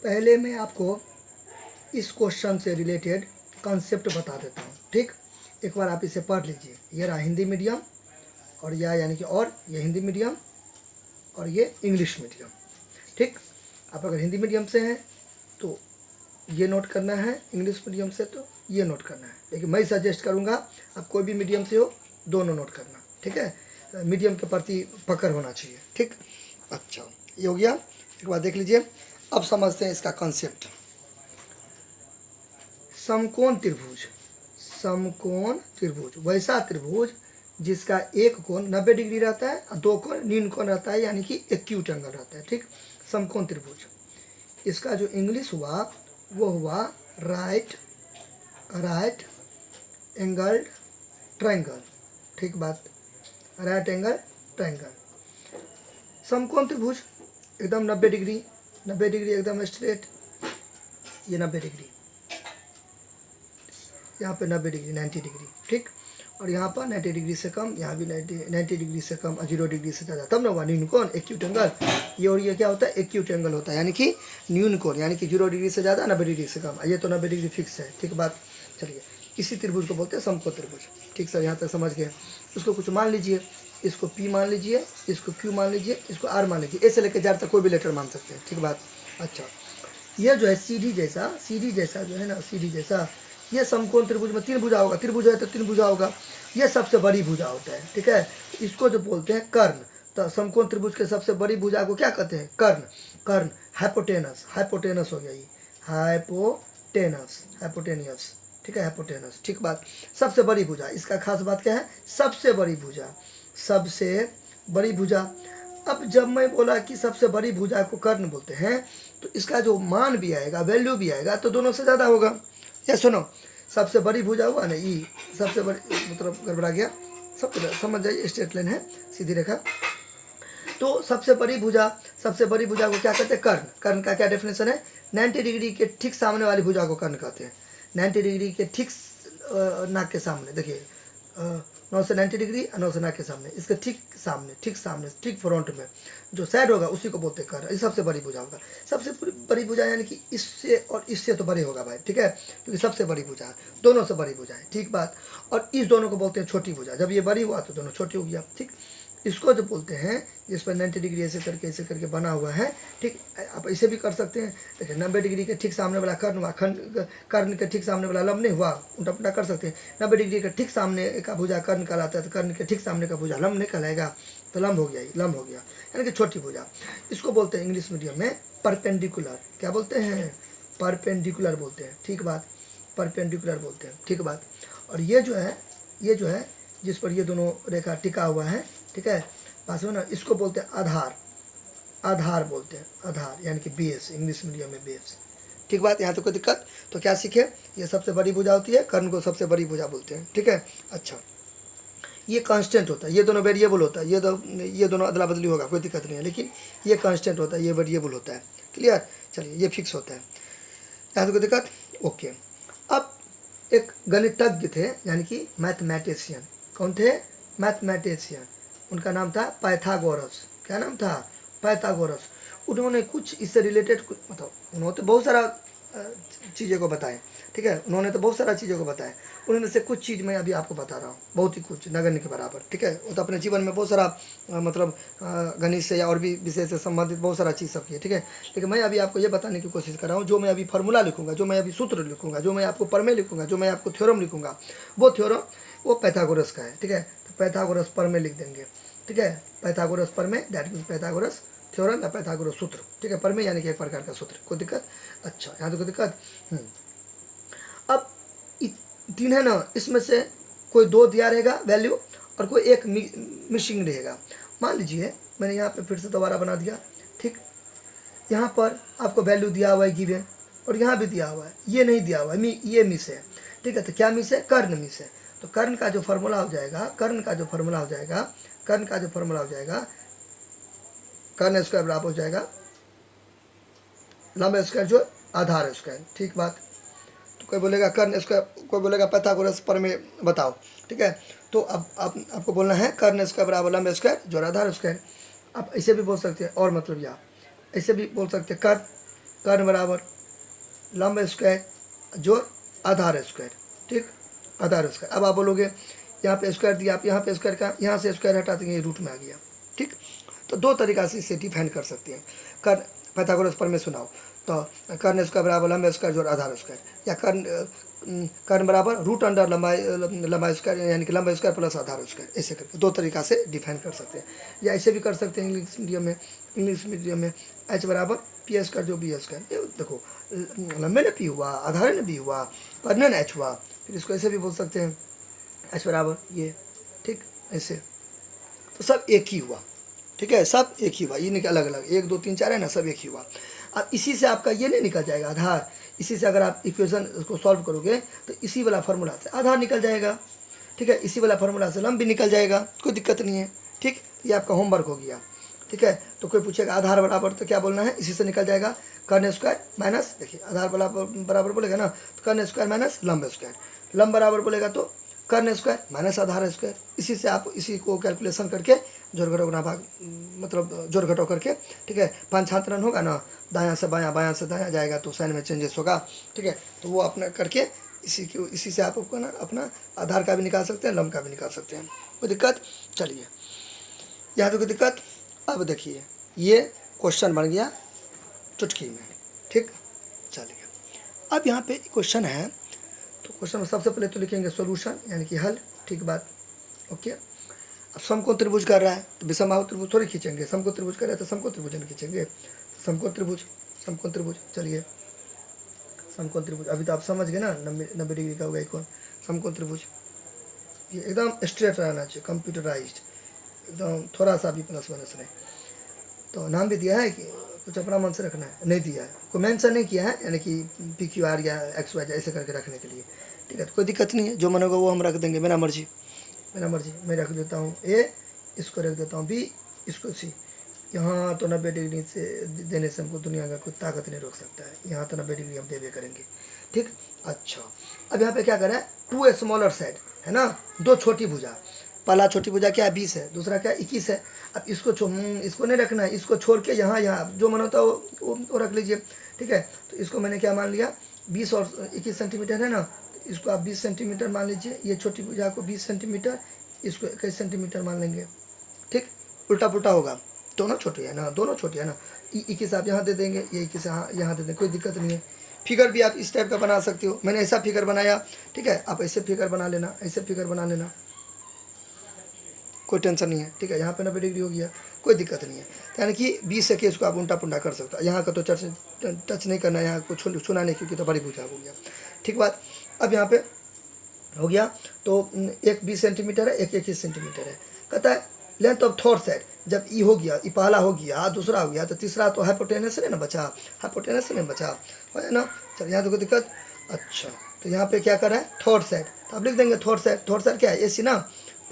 पहले मैं आपको इस क्वेश्चन से रिलेटेड कॉन्सेप्ट बता देता हूँ, ठीक। एक बार आप इसे पढ़ लीजिए। ये रहा हिंदी मीडियम, और यह यानी कि और ये हिंदी मीडियम और ये इंग्लिश मीडियम, ठीक। आप अगर हिंदी मीडियम से हैं तो ये नोट करना है, इंग्लिश मीडियम से तो ये नोट करना है। लेकिन मैं सजेस्ट करूँगा आप कोई भी मीडियम से हो दोनों नोट करना, ठीक है। मीडियम के प्रति पकड़ होना चाहिए, ठीक। अच्छा, ये हो गया। एक बार देख लीजिए, अब समझते हैं इसका कॉन्सेप्ट। समकोण त्रिभुज, समकोण त्रिभुज वैसा त्रिभुज जिसका एक कोण 90 डिग्री रहता है और दो कोण न्यून कोण रहता है, यानी कि एक्यूट एंगल रहता है, ठीक। समकोण त्रिभुज, इसका जो इंग्लिश हुआ वो हुआ राइट एंगल्ड ट्रायंगल, ठीक बात, राइट एंगल ट्रायंगल। समकोण त्रिभुज एकदम 90 डिग्री एकदम स्ट्रेट, ये 90 डिग्री, यहाँ पे 90 डिग्री 90 डिग्री, ठीक। और यहाँ पर 90 डिग्री से कम, यहाँ भी 90 डिग्री से कम, 0 डिग्री से ज़्यादा, तब ना हुआ न्यून कोण एक्यूट एंगल। ये और ये क्या होता है, एक्यूट एंगल होता है, यानी कि न्यून कोण, यानी कि 0 डिग्री से ज़्यादा 90 डिग्री से कम। ये तो 90 डिग्री फिक्स है, ठीक बात। चलिए, इसी त्रिभुज को बोलते हैं समकोण त्रिभुज, ठीक सर, यहाँ तक समझ गए। उसको कुछ मान लीजिए, इसको P मान लीजिए, इसको Q मान लीजिए, इसको R मान लीजिए, ऐसे लेकर ज़्यादा तक कोई भी लेटर मान सकते हैं, ठीक बात। अच्छा, यह जो है सीढ़ी जैसा जो है ना, सीढ़ी जैसा, यह समकोण त्रिभुज में तीन भुजा होगा, त्रिभुज है तो तीन भुजा होगा, यह सबसे बड़ी भुजा होता है, ठीक है। इसको जो बोलते हैं कर्ण, तो समकोण त्रिभुज के सबसे बड़ी भुजा को क्या कहते हैं, कर्ण। हाइपोटेनस हो गया, ये हाइपोटेनियस, ठीक है, हाइपोटेनस, ठीक बात। सबसे बड़ी भुजा, इसका खास बात क्या है, सबसे बड़ी भुजा। अब जब मैं बोला कि सबसे बड़ी भुजा को कर्ण बोलते हैं, तो इसका जो मान भी आएगा, वैल्यू भी आएगा, तो दोनों से ज़्यादा होगा। या सुनो, सबसे बड़ी भुजा हुआ ना, ई सबसे बड़ी, मतलब गड़बड़ा गया, सब समझ जाइए, स्ट्रेट लाइन है, सीधी रेखा। तो सबसे बड़ी भुजा को क्या कहते हैं, कर्ण का क्या डेफिनेशन है, 90 डिग्री के ठीक सामने वाली भुजा को कर्ण कहते हैं। 90 डिग्री के ठीक नाक के सामने, देखिए 9 से 90 डिग्री और 9 से नाक के सामने, इसके ठीक सामने ठीक फ्रंट में जो साइड होगा उसी को बोलते हैं कर्ण। ये सबसे बड़ी भुजा होगा। सबसे बड़ी भुजा यानी कि इससे और इससे तो बड़ी होगा भाई, ठीक है, क्योंकि सबसे बड़ी भुजा है, दोनों से बड़ी भुजा है, ठीक बात। और इस दोनों को बोलते हैं छोटी भुजा। जब ये बड़ी हुआ तो दोनों छोटी हो गया, ठीक। इसको जो बोलते हैं, जिस पर 90 डिग्री ऐसे करके बना हुआ है, ठीक। आप इसे भी कर सकते हैं, देखिए 90 डिग्री के ठीक सामने वाला कर्ण हुआ, कर्ण के ठीक सामने वाला लंब नहीं हुआ, उल्टा पुल्टा कर सकते हैं। 90 डिग्री के ठीक सामने का भुजा कर्ण कहलाता है, तो कर्ण के ठीक सामने का भुजा लंब नहीं कहलाएगा, तो लंब हो गया, यानी कि छोटी भुजा। इसको बोलते हैं इंग्लिश मीडियम में परपेंडिकुलर। क्या बोलते हैं, परपेंडिकुलर बोलते हैं, ठीक बात, परपेंडिकुलर बोलते हैं, ठीक बात। और ये जो है जिस पर ये दोनों रेखा टिका हुआ है, ठीक है, पास में ना, इसको बोलते हैं आधार बोलते हैं, आधार यानी कि बेस, इंग्लिश मीडियम में बेस, ठीक बात। यहाँ तो कोई दिक्कत, तो क्या सीखे, ये सबसे बड़ी भुजा होती है, कर्ण को सबसे बड़ी भुजा बोलते हैं, ठीक है। अच्छा, ये कांस्टेंट होता है, ये दोनों वेरिएबल होता है, ये दोनों अदला बदली होगा, कोई दिक्कत नहीं है, लेकिन ये कांस्टेंट होता है, ये वेरिएबल होता है, क्लियर। चलिए, ये फिक्स होता है, यहाँ तो कोई दिक्कत, ओके। अब एक गणितज्ञ थे, यानी कि मैथमेटिशियन। कौन थे, मैथमेटिशियन। उनका नाम था पाइथागोरस। क्या नाम था, पाइथागोरस। उन्होंने कुछ इससे रिलेटेड, मतलब उन्होंने तो बहुत सारा चीज़ों को बताया, ठीक है, उन्होंने तो बहुत सारा चीज़ों को बताया। उन्होंने से कुछ चीज़ मैं अभी आपको बता रहा हूँ, बहुत ही कुछ, नगण्य के बराबर, ठीक है। वो तो अपने जीवन में बहुत सारा मतलब गणित से या और भी विषय से संबंधित बहुत सारा चीज़ सब किए, ठीक है। लेकिन मैं अभी आपको ये बताने की कोशिश कर रहा हूँ, जो मैं अभी फार्मूला लिखूँगा, जो मैं अभी सूत्र लिखूँगा, जो मैं आपको प्रमेय लिखूँगा, जो मैं आपको थ्योरम लिखूँगा, वो थ्योरम वो पाइथागोरस का है, ठीक है। तो पाइथागोरस प्रमेय लिख देंगे, ठीक है, पाइथागोरस प्रमेय, दैट मीन्स पाइथागोरस थ्योरम या पाइथागोरस सूत्र, ठीक है। प्रमेय यानी कि एक प्रकार का सूत्र, कोई दिक्कत। अच्छा, यहाँ तो कोई दिक्कत। अब तीन है ना, इसमें से कोई दो दिया रहेगा वैल्यू और कोई एक मिसिंग रहेगा। मान लीजिए मैंने यहाँ पे फिर से दोबारा बना दिया, ठीक। यहाँ पर आपको वैल्यू दिया हुआ है गिवन, और यहाँ भी दिया हुआ है, ये नहीं दिया हुआ है, ये मिस है, ठीक है। तो क्या मिस है, कर्ण मिस है। तो कर्ण का जो फॉर्मूला हो जाएगा, कर्ण स्क्वायर बराबर हो जाएगा लंब स्क्वायर जो आधार स्क्वायर, ठीक बात। तो कोई बोलेगा कर्ण स्क्वायर, कोई बोलेगा पाइथागोरस प्रमेय बताओ, ठीक है। तो अब आपको बोलना है कर्ण स्क्वायर बराबर लंब स्क्वायर जो आधार स्क्वायर। आप ऐसे भी बोल सकते हैं, और मतलब या ऐसे भी बोल सकते हैं, कर्ण बराबर लंब स्क्वायर जोड़ आधार स्क्वायर, ठीक, आधार स्क्वायर। अब आप बोलोगे यहाँ पे स्क्वायर दिया, आप यहाँ पे स्क्वायर का, यहाँ से स्क्वायर हटा देंगे, रूट में आ गया, ठीक। तो दो तरीका से इसे डिफाइन कर सकते हैं। कर्ण पाइथागोरस प्रमेय सुनाओ तो कर्ण स्क्वायर बराबर लंबा स्क्वायर जोड़ आधार स्क्वायर, या कर्ण बराबर रूट अंडर लंबा स्क्वायर यानी कि लंबा स्क्वायर प्लस आधार स्क्वायर, ऐसे करके दो तरीका से डिफाइन कर सकते हैं। या ऐसे भी कर सकते हैं इंग्लिश मीडियम में एच बराबर पी स्क्वायर जो बी स्क्वायर। ये देखो लंबे ने पी हुआ, आधार ने बी हुआ, कर्ण ने एच हुआ, फिर इसको ऐसे भी बोल सकते हैं एच बराबर ये, ठीक, ऐसे। तो सब एक ही हुआ, ठीक है, सब एक ही हुआ, ये निकल अलग अलग 1 2 3 4 है ना, सब एक ही हुआ। अब इसी से आपका ये नहीं निकल जाएगा आधार, इसी से अगर आप इक्वेशन को सॉल्व करोगे तो इसी वाला फार्मूला से आधार निकल जाएगा, ठीक है, इसी वाला फार्मूला से लंब भी निकल जाएगा, कोई दिक्कत नहीं है, ठीक। ये आपका होमवर्क हो गया, ठीक है। तो कोई पूछेगा आधार बराबर तो क्या बोलना है, इसी से निकल जाएगा कर्ण स्क्वायर माइनस, देखिए आधार बराबर बोलेगा ना तो कर्ण स्क्वायर माइनस लंब स्क्वायर, लंब बराबर बोलेगा तो कर्ण स्क्वायर माइनस आधार स्क्वायर। इसी से आप इसी को कैलकुलेशन करके जोड़ घटाव गुणा भाग मतलब जोड़ घटाव करके, ठीक है, पांचहांतरण होगा ना, दायां से बायां बायां से दायां जाएगा तो साइन में चेंजेस होगा, ठीक है। तो वो अपना करके इसी से आप ना अपना आधार का भी निकाल सकते हैं, लंब का भी निकाल सकते हैं, कोई दिक्कत। चलिए यहाँ तो कोई दिक्कत। अब देखिए ये क्वेश्चन बन गया चुटकी में, ठीक। चलिए अब यहाँ पे क्वेश्चन है, तो क्वेश्चन में सबसे पहले तो लिखेंगे सॉल्यूशन यानी कि हल, ठीक बात, ओके। अब समकोण त्रिभुज कर रहा है तो विषमबाहु त्रिभुज थोड़ी खींचेंगे, समकोण त्रिभुज कर रहा है तो समकोण त्रिभुज नहीं खींचेंगे, समकोण त्रिभुज। चलिए समकोण त्रिभुज अभी तो आप समझ गए ना, 90 डिग्री का होगा एक कोण, समकोण त्रिभुज ये एकदम स्ट्रेट रहना चाहिए, कंप्यूटराइज्ड एकदम, थोड़ा सा भी प्लस माइनस नहीं। तो नाम भी दिया है कि कुछ अपना मन से रखना है, नहीं दिया है, कोई मेंशन नहीं किया है, यानी कि PQR या XY ऐसे करके रखने के लिए, ठीक है। तो कोई दिक्कत नहीं है, जो मन होगा वो हम रख देंगे, मेरा मर्जी। मैं रख देता हूँ A, इसको रख देता हूँ B, इसको C। यहाँ तो 90 डिग्री से देने से हमको दुनिया का कोई ताकत नहीं रोक सकता है, यहाँ तो 90 डिग्री हम देवे करेंगे, ठीक। अच्छा अब यहाँ पे क्या करें, 2 स्मॉलर साइड है ना, 2 छोटी भुजा, पहला छोटी भुजा क्या है 20 है, दूसरा क्या 21 है। अब इसको नहीं रखना है, इसको छोड़ के यहाँ जो मन होता है वो रख लीजिए, ठीक है। तो इसको मैंने क्या मान लिया 20 और 21 सेंटीमीटर है ना, तो इसको आप 20 सेंटीमीटर मान लीजिए, ये छोटी भुजा को 20 सेंटीमीटर, इसको 21 सेंटीमीटर मान लेंगे, ठीक। उल्टा पुल्टा होगा, दोनों छोटे हैं ना, 21 आप यहाँ दे देंगे, ये 21 यहाँ दे देंगे, कोई दिक्कत नहीं है। फिगर भी आप इस टाइप का बना सकते हो, मैंने ऐसा फिगर बनाया, ठीक है, आप ऐसे फिगर बना लेना, ऐसे फिगर बना लेना, कोई टेंशन नहीं है, ठीक है। यहाँ पे 90 डिग्री हो गया, कोई दिक्कत नहीं है। तो यानी कि 20 से इसको आप उल्टा पुल्टा कर सकते हो, यहाँ का तो टच नहीं करना है, यहाँ को छूना नहीं, क्योंकि तो बड़ी भुजा हो गया, ठीक बात। अब यहाँ पे हो गया तो एक 20 सेंटीमीटर है, एक 21 सेंटीमीटर है, कहता है लेंथ ऑफ थर्ड साइड, जब ई हो गया, ई पहला हो गया, दूसरा हो गया, तो तीसरा तो हाइपोटेनस नहीं ना बचा, हाइपोटेनस नहीं बचा, है ना। चल यहाँ तो कोई दिक्कत। अच्छा तो यहाँ पे क्या कर रहा है थर्ड साइड, तो आप लिख देंगे थर्ड साइड क्या है AC ना,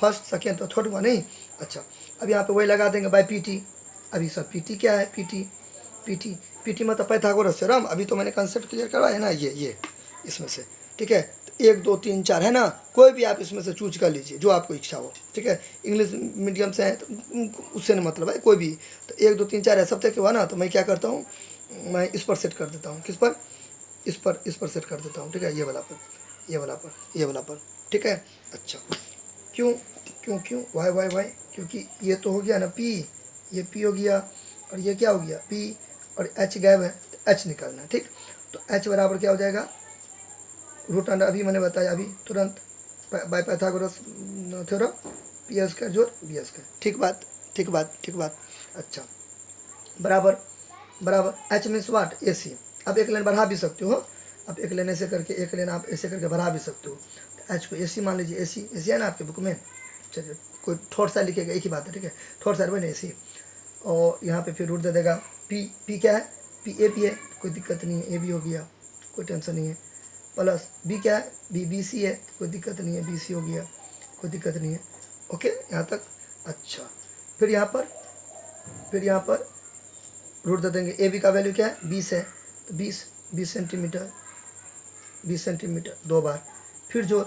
फर्स्ट सेकेंड तो थर्ड हुआ नहीं। अच्छा अब यहाँ पे वही लगा देंगे बाय PT। अभी सब PT क्या है, PT मतलब पाइथागोरस थ्योरम, अभी तो मैंने कंसेप्ट क्लियर करवाया है ना, ये इसमें से, ठीक है। 1 2 3 4 है ना, कोई भी आप इसमें से चूज कर लीजिए जो आपको इच्छा हो, ठीक है। इंग्लिश मीडियम से है तो उससे नहीं मतलब है, कोई भी। तो 1 2 3 4 है सब तक हुआ ना, तो मैं क्या करता हूँ, मैं इस पर सेट कर देता हूँ, किस पर, इस पर सेट कर देता हूँ, ठीक है। ये वाला पर, ठीक है। अच्छा क्यों, वाई, क्योंकि ये तो हो गया ना P, ये P हो गया, और ये क्या हो गया P, और H गैप है तो H निकालना है, ठीक। तो H बराबर क्या हो जाएगा, रूट अंडर, अभी मैंने बताया अभी तुरंत by Pythagoras theorem, P square जोड़ B स्क्वायर, ठीक बात। अच्छा बराबर H मीन्स वाट AC। अब एक लाइन बढ़ा भी सकते हो, अब एक लाइन ऐसे करके, एक लाइन आप ऐसे करके बढ़ा भी सकते हो, तो H को AC मान लीजिए, AC है ना आपके बुक में। चलिए कोई थर्ड साइड लिखेगा, एक ही बात है, ठीक है, थर्ड साइड बने AC, और यहाँ पे फिर रूट दे देगा P क्या है, AP है, कोई दिक्कत नहीं है, AB हो गया, कोई टेंशन नहीं है, प्लस B क्या है, BC है, कोई दिक्कत नहीं है, BC हो गया, कोई दिक्कत नहीं है, ओके यहाँ तक। अच्छा फिर यहाँ पर रूट दे देंगे, AB का वैल्यू क्या है 20 है, तो 20 सेंटीमीटर 2 बार, फिर जोड़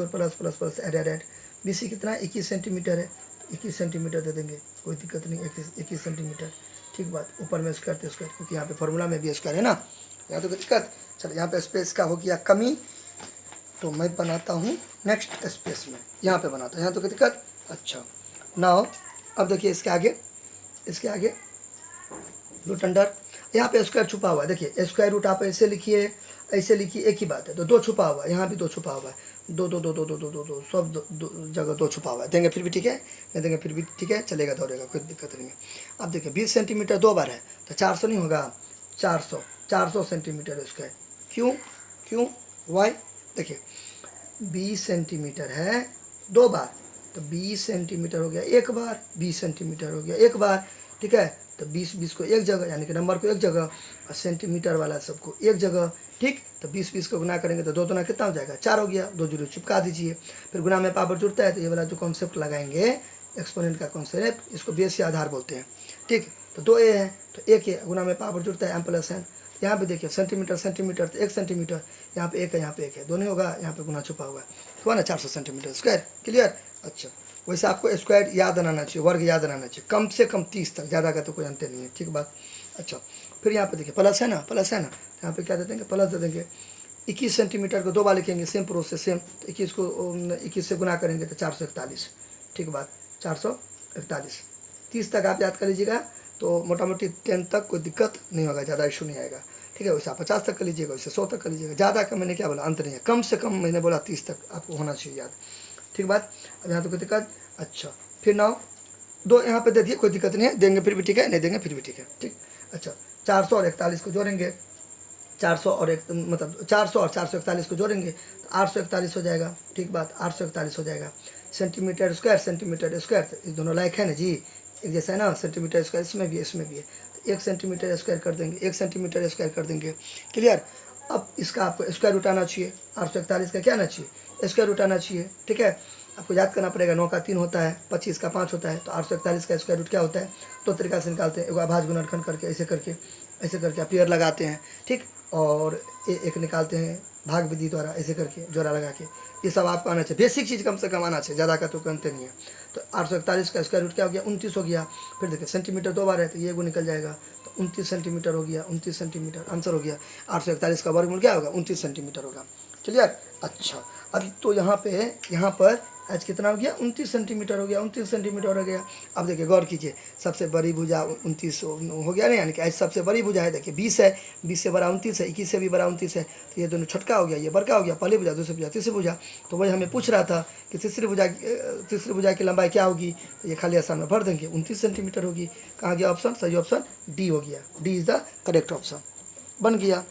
प्लस ऐड, BC कितना है 21 सेंटीमीटर है, तो 21 सेंटीमीटर दे देंगे, कोई दिक्कत नहीं, 21 सेंटीमीटर, ठीक बात, ऊपर में स्क्वायर तो स्क्वायर, क्योंकि यहाँ पे फॉर्मूला में भी स्क्वायर है ना, यहाँ तो कोई दिक्कत। चलो यहाँ पे स्पेस का हो गया कमी, तो मैं बनाता हूँ नेक्स्ट स्पेस में, यहाँ पे बनाता हूँ, यहाँ तो कोई दिक्कत। अच्छा नाउ अब देखिए इसके आगे रूट अंडर, यहाँ पे स्क्वायर छुपा हुआ है, देखिए स्क्वायर रूट आप ऐसे लिखिए, ऐसे लिखिए, एक ही बात है। तो दो छुपा हुआ है, यहाँ भी दो छुपा हुआ है, दो दो दो दो दो दो दो दो सब दो जगह दो छुपा हुआ है। देंगे फिर भी ठीक है, नहीं देंगे फिर भी ठीक है, चलेगा, दौड़ेगा, कोई दिक्कत नहीं है। अब देखिए 20 सेंटीमीटर 2 बार है तो 400 नहीं होगा, 400 सेंटीमीटर स्क्वायर। क्यों वाई, देखिए 20 सेंटीमीटर है 2 बार, तो 20 सेंटीमीटर हो गया एक बार, 20 सेंटीमीटर हो गया एक बार, ठीक है। तो 20 को एक जगह, यानी कि नंबर को एक जगह, और सेंटीमीटर वाला सबको एक जगह, ठीक। तो 20 को गुना करेंगे तो 2 दुना कितना हो जाएगा, 4 हो गया, 2 जीरो चिपका दीजिए। फिर गुना में पावर जुड़ता है तो ये वाला जो कॉन्सेप्ट लगाएंगे एक्सपोनेंट का कॉन्सेप्ट, इसको बेस या आधार बोलते हैं, ठीक। तो 2a है तो 1 है, गुना में पावर जुड़ता है m प्लस n। यहाँ पे देखिए सेंटीमीटर तो 1 सेंटीमीटर, यहाँ पे 1 है, यहाँ पे 1 है, दोनों होगा, यहाँ पे गुना छुपा हुआ है, हुआ ना 400 सेंटीमीटर स्क्वायर, क्लियर। अच्छा वैसे आपको स्क्वायर याद बनाना चाहिए, वर्ग याद बनाना चाहिए, कम से कम 30 तक, ज़्यादा का तो कोई अंतर नहीं है, ठीक बात। अच्छा फिर यहाँ पे देखिए प्लस है ना, तो यहाँ पे क्या दे देंगे, प्लस दे देंगे। 21 सेंटीमीटर को 2 बार लिखेंगे, सेम प्रोसेस सेम, तो 21 को 21 से गुना करेंगे तो 441, ठीक बात, 441। 30 तक आप याद कर लीजिएगा, तो मोटा मोटी 10 तक कोई दिक्कत नहीं होगा, ज़्यादा इशू नहीं आएगा, ठीक है। वैसे आप 50 तक कर लीजिएगा, वैसे 100 तक कर लीजिएगा, ज़्यादा का मैंने क्या बोला, अंत नहीं है, कम से कम मैंने बोला 30 तक आपको होना चाहिए याद, ठीक बात। अब यहाँ तो कोई दिक्कत। अच्छा फिर नाउ 2 यहाँ पे दे दिए, कोई दिक्कत नहीं है, देंगे फिर भी ठीक है, नहीं देंगे फिर भी ठीक है, ठीक। अच्छा 400 और 41 को जोड़ेंगे, 400 और 441 को जोड़ेंगे तो 841 हो जाएगा, ठीक बात, 841 हो जाएगा। सेंटीमीटर स्क्वायर, तो ये दोनों लायक है ना जी, एक जैसा है ना, सेंटीमीटर स्क्वायर इसमें भी है, तो 1 सेंटीमीटर स्क्वायर कर देंगे, 1 सेंटीमीटर स्क्वायर कर देंगे, क्लियर। अब इसका आपको स्क्वायर रूट आना चाहिए, 841 का क्या आना चाहिए, स्क्वायर रूट आना चाहिए, ठीक है। आपको याद करना पड़ेगा, 9 का 3 होता है, 25 का 5 होता है, तो 841 का स्क्वायर रूट क्या होता है, 2 तरीका से निकालते हैं, एक अभाज्य गुणनखंड करके, ऐसे करके आप पेयर लगाते हैं, ठीक, और एक निकालते हैं भाग विधि द्वारा, ऐसे करके जोड़ा लगा के, ये सब आपको आना चाहिए, बेसिक चीज़ कम से कम आना चाहिए, ज़्यादा का तो करते नहीं है। तो 841 का स्क्वायर रूट क्या हो गया, 29 हो गया। फिर देखिए सेंटीमीटर 2 बार है तो ये वो निकल जाएगा, तो 29 सेंटीमीटर हो गया, 29 सेंटीमीटर आंसर हो गया। 841 का वर्गमूल क्या होगा, 29 सेंटीमीटर होगा, क्लियर। अच्छा अभी तो यहाँ पर आज कितना हो गया, 29 सेंटीमीटर हो गया, 29 सेंटीमीटर हो गया। अब देखिए गौर कीजिए, सबसे बड़ी भुजा 29 हो गया ना, यानी कि आज सबसे बड़ी भुजा है, देखिए 20 है, 20 से बड़ा 29 है, 21 से भी बड़ा 29 है, तो ये दोनों छोटका हो गया, ये बड़का हो गया, पहली भुजा, दूसरी भुजा, तीसरी भुजा। तो वही हमें पूछ रहा था कि तीसरी भुजा की लंबाई क्या होगी, तो ये खाली आसान में भर देंगे, 29 सेंटीमीटर होगी। कहाँ गया ऑप्शन, सही ऑप्शन डी हो गया, D is the correct option, बन गया।